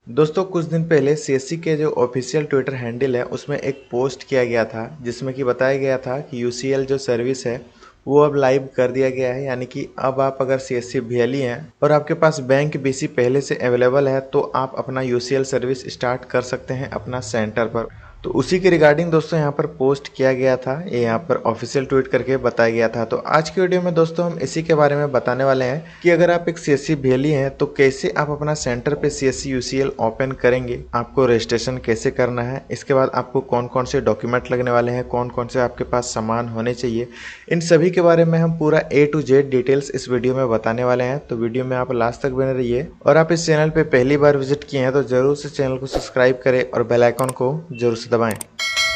दोस्तों कुछ दिन पहले सीएससी के जो ऑफिशियल ट्विटर हैंडल है उसमें एक पोस्ट किया गया था जिसमें कि बताया गया था कि यूसीएल जो सर्विस है वो अब लाइव कर दिया गया है। यानी कि अब आप अगर सीएससी भीएलई हैं और आपके पास बैंक बीसी पहले से अवेलेबल है तो आप अपना यूसीएल सर्विस स्टार्ट कर सकते हैं अपना सेंटर पर। तो उसी के रिगार्डिंग दोस्तों यहाँ पर पोस्ट किया गया था, ये यहाँ पर ऑफिशियल ट्वीट करके बताया गया था। तो आज की वीडियो में दोस्तों हम इसी के बारे में बताने वाले हैं कि अगर आप एक सीएससी भीएलई हैं तो कैसे आप अपना सेंटर पे सीएससी यूसीएल ओपन करेंगे, आपको रजिस्ट्रेशन कैसे करना है, इसके बाद आपको कौन कौन से डॉक्यूमेंट लगने वाले हैं, कौन कौन से आपके पास सामान होने चाहिए, इन सभी के बारे में हम पूरा A to Z डिटेल्स इस वीडियो में बताने वाले हैं। तो वीडियो में आप लास्ट तक बने रहिए और आप इस चैनल पे पहली बार विजिट किए हैं तो जरूर से चैनल को सब्सक्राइब करें और बेल आइकन को जरूर से दबाएं।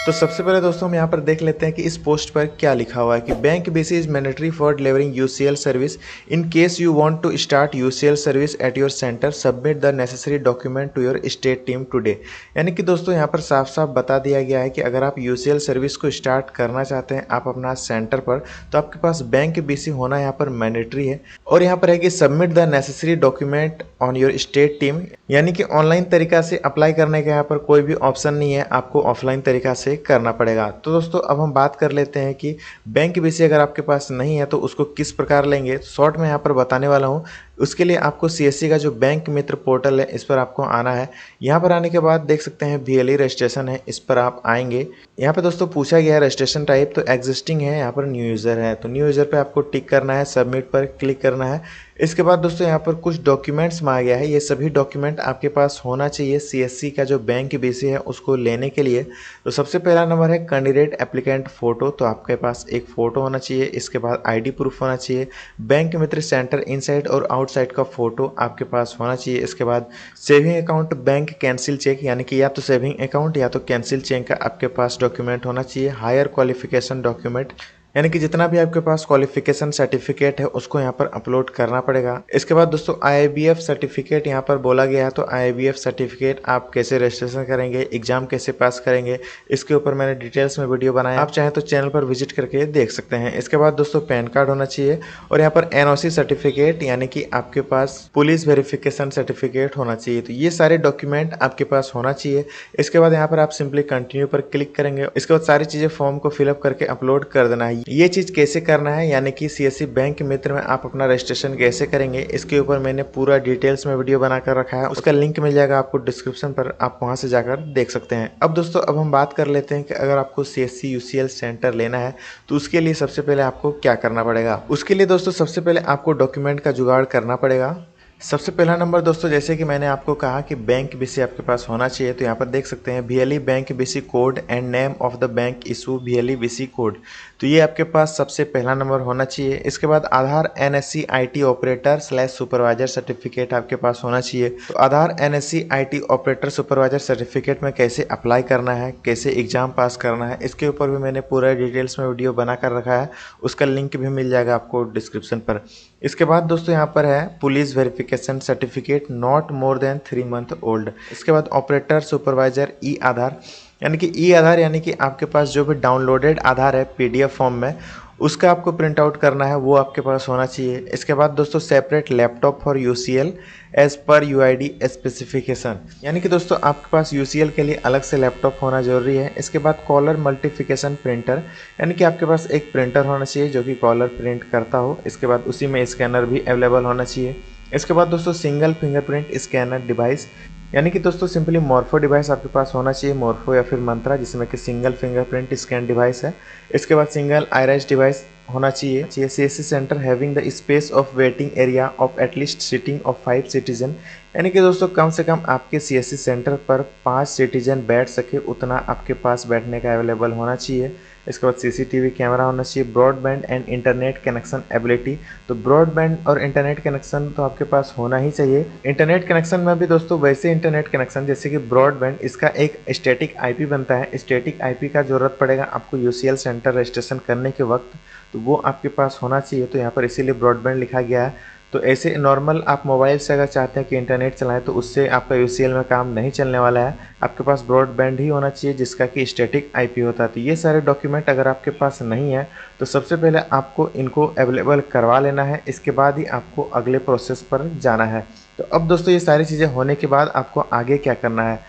तो सबसे पहले दोस्तों हम यहाँ पर देख लेते हैं कि इस पोस्ट पर क्या लिखा हुआ है कि bank BC is mandatory for delivering UCL service. In case you want to start UCL service at your centre submit the necessary document to your state team today. यानी कि दोस्तों यहाँ पर साफ साफ बता दिया गया है कि अगर आप यूसीएल सर्विस को स्टार्ट करना चाहते हैं आप अपना सेंटर पर तो आपके पास बैंक बीसी होना यहाँ पर मैंडेटरी है। और यहाँ पर है कि submit the necessary document on your state team, यानी कि ऑनलाइन तरीका से अप्लाई करने का यहाँ पर कोई भी ऑप्शन नहीं है, आपको ऑफलाइन तरीका से करना पड़ेगा। तो दोस्तों अब हम बात कर लेते हैं कि बैंक बीसी अगर आपके पास नहीं है तो उसको किस प्रकार लेंगे। शॉर्ट में यहाँ पर बताने वाला हूँ। उसके लिए आपको सीएससी का जो बैंक मित्र पोर्टल है इस पर आपको आना है। यहाँ पर आने के बाद देख सकते हैं भीएलई रजिस्ट्रेशन है, इस पर आप आएंगे। यहाँ पे दोस्तों पूछा गया है रजिस्ट्रेशन टाइप, तो एग्जिस्टिंग है, यहाँ पर न्यू यूज़र है तो न्यू यूज़र पे आपको टिक करना है, सबमिट पर क्लिक करना है। इसके बाद दोस्तों यहाँ पर कुछ डॉक्यूमेंट्स मांगा गया है, ये सभी डॉक्यूमेंट आपके पास होना चाहिए सीएससी का जो बैंक बीसी है उसको लेने के लिए। तो सबसे पहला नंबर है कैंडिडेट एप्लीकेंट फ़ोटो, तो आपके पास एक फ़ोटो होना चाहिए। इसके बाद आईडी प्रूफ होना चाहिए, बैंक मित्र सेंटर इनसाइड और आउटसाइड का फ़ोटो आपके पास होना चाहिए। इसके बाद saving account bank cancel cheque, यानी कि या तो सेविंग अकाउंट या तो कैंसिल चेक का आपके पास डॉक्यूमेंट होना चाहिए। हायर क्वालिफिकेशन डॉक्यूमेंट, यानी कि जितना भी आपके पास क्वालिफिकेशन सर्टिफिकेट है उसको यहाँ पर अपलोड करना पड़ेगा। इसके बाद दोस्तों आईआईबीएफ सर्टिफिकेट यहाँ पर बोला गया है, तो आईआईबीएफ सर्टिफिकेट आप कैसे रजिस्ट्रेशन करेंगे, एग्जाम कैसे पास करेंगे, इसके ऊपर मैंने डिटेल्स में वीडियो बनाया, आप चाहें तो चैनल पर विजिट करके देख सकते हैं। इसके बाद दोस्तों पैन कार्ड होना चाहिए और यहाँ पर एनओसी सर्टिफिकेट, यानी कि आपके पास पुलिस वेरिफिकेशन सर्टिफिकेट होना चाहिए। तो ये सारे डॉक्यूमेंट आपके पास होना चाहिए। इसके बाद यहाँ पर आप सिंपली कंटिन्यू पर क्लिक करेंगे। इसके बाद सारी चीज़ें फॉर्म को फिलअप करके अपलोड कर देना है। ये चीज़ कैसे करना है, यानी कि सीएससी बैंक मित्र में आप अपना रजिस्ट्रेशन कैसे करेंगे, इसके ऊपर मैंने पूरा डिटेल्स में वीडियो बनाकर रखा है, उसका लिंक मिल जाएगा आपको डिस्क्रिप्शन पर, आप वहां से जाकर देख सकते हैं। अब दोस्तों अब हम बात कर लेते हैं कि अगर आपको सीएससी यूसीएल सेंटर लेना है तो उसके लिए सबसे पहले आपको क्या करना पड़ेगा। उसके लिए दोस्तों सबसे पहले आपको डॉक्यूमेंट का जुगाड़ करना पड़ेगा। सबसे पहला नंबर दोस्तों, जैसे कि मैंने आपको कहा कि बैंक बीसी आपके पास होना चाहिए, तो यहाँ पर देख सकते हैं VLE bank BC code and name of the bank issue VLE BC code, तो ये आपके पास सबसे पहला नंबर होना चाहिए। इसके बाद Aadhaar NSC IT operator slash supervisor certificate आपके पास होना चाहिए। तो Aadhaar NSC IT operator supervisor certificate में कैसे अप्लाई करना है, कैसे एग्जाम पास करना है, इसके ऊपर भी मैंने पूरा डिटेल्स में वीडियो बना कर रखा है, उसका लिंक भी मिल जाएगा आपको डिस्क्रिप्शन पर। इसके बाद दोस्तों यहाँ पर है police verification certificate not more than 3 month old. इसके बाद ऑपरेटर सुपरवाइजर ई आधार, यानी कि ई आधार यानी कि आपके पास जो भी डाउनलोडेड आधार है पीडीएफ फॉर्म में उसका आपको प्रिंट आउट करना है, वो आपके पास होना चाहिए। इसके बाद दोस्तों separate laptop for UCL as per UID specification, यानी कि दोस्तों आपके पास यूसीएल के लिए अलग से लैपटॉप होना जरूरी है। इसके बाद कॉलर मल्टीफिकेशन प्रिंटर, यानी कि आपके पास एक प्रिंटर होना चाहिए जो कि कॉलर प्रिंट करता हो। इसके बाद उसी में स्कैनर भी अवेलेबल होना चाहिए। इसके बाद दोस्तों सिंगल फिंगरप्रिंट स्कैनर डिवाइस, यानी कि दोस्तों सिंपली मॉर्फो डिवाइस आपके पास होना चाहिए, मॉर्फो या फिर मंत्रा, जिसमें कि सिंगल फिंगरप्रिंट स्कैन डिवाइस है। इसके बाद सिंगल आइराइज डिवाइस होना चाहिए। CSC centre having the space of waiting area of at least seating of 5 citizen, यानी कि दोस्तों कम से कम आपके सीएससी सेंटर पर 5 सिटीजन बैठ सके उतना आपके पास बैठने का अवेलेबल होना चाहिए। इसके बाद सीसीटीवी कैमरा होना चाहिए। Broadband and internet connection ability, तो ब्रॉडबैंड और इंटरनेट कनेक्शन तो आपके पास होना ही चाहिए। इंटरनेट कनेक्शन में भी दोस्तों वैसे इंटरनेट कनेक्शन जैसे कि ब्रॉडबैंड, इसका एक स्टैटिक आईपी बनता है, स्टैटिक आईपी का जरूरत पड़ेगा आपको यूसीएल सेंटर रजिस्ट्रेशन करने के वक्त, तो वो आपके पास होना चाहिए। तो यहाँ पर इसीलिए ब्रॉडबैंड लिखा गया है। तो ऐसे नॉर्मल आप मोबाइल से अगर चाहते हैं कि इंटरनेट चलाएं तो उससे आपका यूसीएल में काम नहीं चलने वाला है। आपके पास ब्रॉडबैंड ही होना चाहिए जिसका कि स्टैटिक आईपी होता है। तो ये सारे डॉक्यूमेंट अगर आपके पास नहीं है तो सबसे पहले आपको इनको अवेलेबल करवा लेना है, इसके बाद ही आपको अगले प्रोसेस पर जाना है। तो अब दोस्तों ये सारी चीज़ें होने के बाद आपको आगे क्या करना है,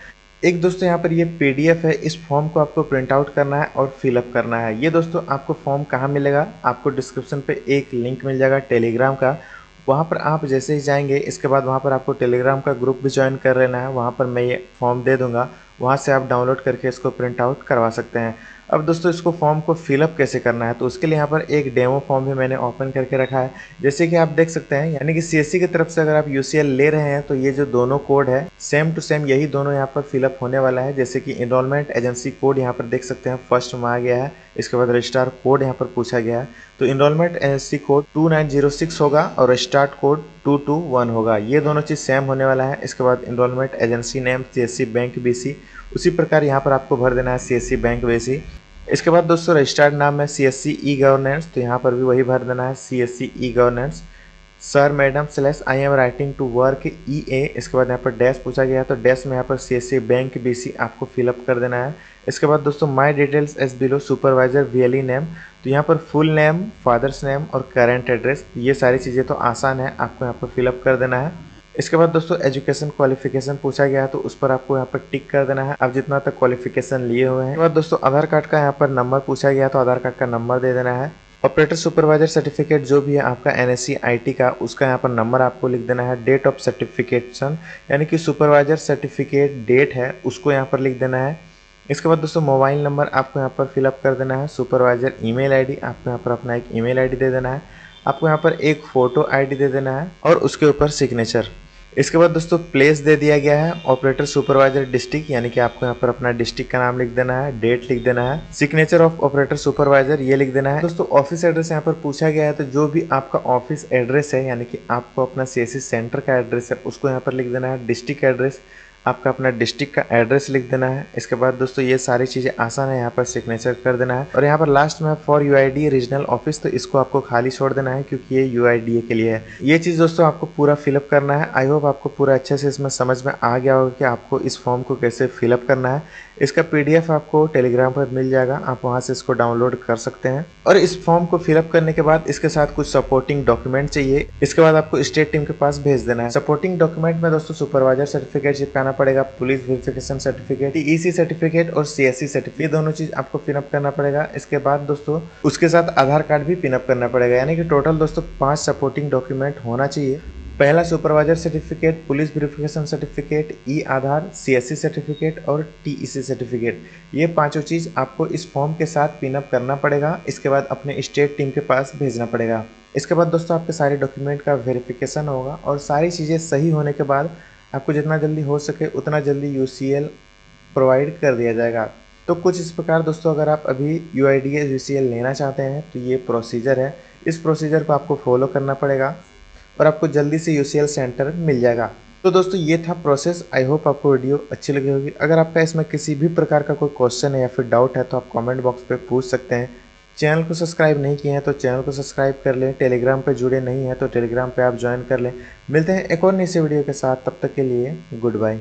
एक दोस्तों यहाँ पर ये पीडीएफ है, इस फॉर्म को आपको प्रिंट आउट करना है और फिलअप करना है। ये दोस्तों आपको फॉर्म कहाँ मिलेगा, आपको डिस्क्रिप्शन पे एक लिंक मिल जाएगा टेलीग्राम का, वहाँ पर आप जैसे ही जाएंगे इसके बाद वहाँ पर आपको टेलीग्राम का ग्रुप भी ज्वाइन कर लेना है। वहाँ पर मैं ये फॉर्म दे दूँगा, वहाँ से आप डाउनलोड करके इसको प्रिंट आउट करवा सकते हैं। अब दोस्तों इसको फॉर्म को फिलअप कैसे करना है, तो उसके लिए यहाँ पर एक डेमो फॉर्म भी मैंने ओपन करके रखा है। जैसे कि आप देख सकते हैं, यानी कि सीएससी की तरफ से अगर आप यूसीएल ले रहे हैं तो ये जो दोनों कोड है सेम टू सेम यही दोनों यहाँ पर फिलअप होने वाला है। जैसे कि इनरोलमेंट एजेंसी कोड यहाँ पर देख सकते हैं फर्स्ट में आ गया है, इसके बाद रजिस्ट्रार कोड यहाँ पर पूछा गया है। तो इनरोलमेंट एजेंसी कोड 2906 होगा और स्टार्ट कोड 221 होगा, ये दोनों चीज़ सेम होने वाला है। इसके बाद enrolment agency name CSC bank BC, उसी प्रकार यहाँ पर आपको भर देना है सीएससी बैंक बीसी। इसके बाद दोस्तों रजिस्टर्ड नाम है सीएससी ई गवर्नेंस, तो यहाँ पर भी वही भर देना है CSC e governance. Sir madam slash I am writing to work E A, इसके बाद यहाँ पर डैश पूछा गया है तो डैश में यहाँ पर सीएससी बैंक बीसी आपको फिलअप कर देना है। इसके बाद दोस्तों my details as below supervisor VLE name, तो यहाँ पर फुल नेम, फादर्स नेम और करेंट एड्रेस, ये सारी चीज़ें तो आसान है, आपको यहाँ पर फिलअप कर देना है। इसके बाद दोस्तों एजुकेशन क्वालिफिकेशन पूछा गया है तो उस पर आपको यहाँ पर टिक कर देना है, आप जितना तक क्वालिफिकेशन लिए हुए हैं। इसके बाद दोस्तों आधार कार्ड का यहाँ पर नंबर पूछा गया तो आधार कार्ड का नंबर दे देना है। ऑपरेटर सुपरवाइजर सर्टिफिकेट जो भी है आपका एनएससी आईटी का, उसका यहाँ पर नंबर आपको लिख देना है। डेट ऑफ सर्टिफिकेशन यानी कि सुपरवाइजर सर्टिफिकेट डेट है उसको यहाँ पर लिख देना है। इसके बाद दोस्तों मोबाइल नंबर आपको यहाँ पर फिलअप कर देना है। सुपरवाइजर ईमेल आईडी आपको यहाँ पर अपना एक ईमेल आईडी दे देना है। आपको यहाँ पर एक फ़ोटो आईडी दे देना है और उसके ऊपर सिग्नेचर। इसके बाद दोस्तों प्लेस दे दिया गया है, ऑपरेटर सुपरवाइजर डिस्ट्रिक्ट यानी कि आपको यहाँ पर अपना डिस्ट्रिक्ट का नाम लिख देना है, डेट लिख देना है, सिग्नेचर ऑफ ऑपरेटर सुपरवाइजर ये लिख देना है। दोस्तों ऑफिस एड्रेस यहाँ पर पूछा गया है तो जो भी आपका ऑफिस एड्रेस है यानी कि आपको अपना सीएससी सेंटर का एड्रेस है उसको यहाँ पर लिख देना है। डिस्ट्रिक्ट एड्रेस आपका अपना डिस्ट्रिक्ट का एड्रेस लिख देना है। इसके बाद दोस्तों ये सारी चीज़ें आसान है, यहाँ पर सिग्नेचर कर देना है और यहाँ पर लास्ट में फॉर यूआईडी रीजनल ऑफिस, तो इसको आपको खाली छोड़ देना है क्योंकि ये यूआईडीए के लिए है। ये चीज़ दोस्तों आपको पूरा फिलअप करना है। आई होप आपको पूरा अच्छे से इसमें समझ में आ गया होगा कि आपको इस फॉर्म को कैसे फिलअप करना है। इसका पीडीएफ आपको टेलीग्राम पर मिल जाएगा, आप वहाँ से इसको डाउनलोड कर सकते हैं। और इस फॉर्म को फिलअप करने के बाद इसके साथ कुछ सपोर्टिंग डॉक्यूमेंट चाहिए, इसके बाद आपको स्टेट टीम के पास भेज देना है। सपोर्टिंग डॉक्यूमेंट में दोस्तों सुपरवाइजर सर्टिफिकेट चिपकाना पड़ेगा, police verification certificate, EC certificate और सीएससी सर्टिफिकेट, ये दोनों चीज आपको पिनअप करना पड़ेगा। इसके बाद दोस्तों उसके साथ आधार कार्ड भी पिनअप करना पड़ेगा, यानी कि टोटल दोस्तों 5 सपोर्टिंग डॉक्यूमेंट होना चाहिए। पहला supervisor certificate, police verification certificate, e Aadhaar, CSC certificate और टीईसी सर्टिफिकेट, ये पांचों चीज़ आपको इस फॉर्म के साथ पिनअप करना पड़ेगा। इसके बाद अपने स्टेट टीम के पास भेजना पड़ेगा। इसके बाद दोस्तों आपके सारे डॉक्यूमेंट का वेरिफिकेशन होगा और सारी चीज़ें सही होने के बाद आपको जितना जल्दी हो सके उतना जल्दी यूसीएल प्रोवाइड कर दिया जाएगा। तो कुछ इस प्रकार दोस्तों अगर आप अभी यूआईडीए यूसीएल लेना चाहते हैं तो ये प्रोसीजर है, इस प्रोसीजर को आपको फॉलो करना पड़ेगा और आपको जल्दी से यूसीएल सेंटर मिल जाएगा। तो दोस्तों ये था प्रोसेस। आई होप आपको वीडियो अच्छी लगी होगी। अगर आपका इसमें किसी भी प्रकार का कोई क्वेश्चन है या फिर डाउट है तो आप कमेंट बॉक्स पे पूछ सकते हैं। चैनल को सब्सक्राइब नहीं किए हैं तो चैनल को सब्सक्राइब कर लें, टेलीग्राम पे जुड़े नहीं हैं तो टेलीग्राम पे आप ज्वाइन कर लें। मिलते हैं एक और नई सी वीडियो के साथ, तब तक के लिए गुड बाय।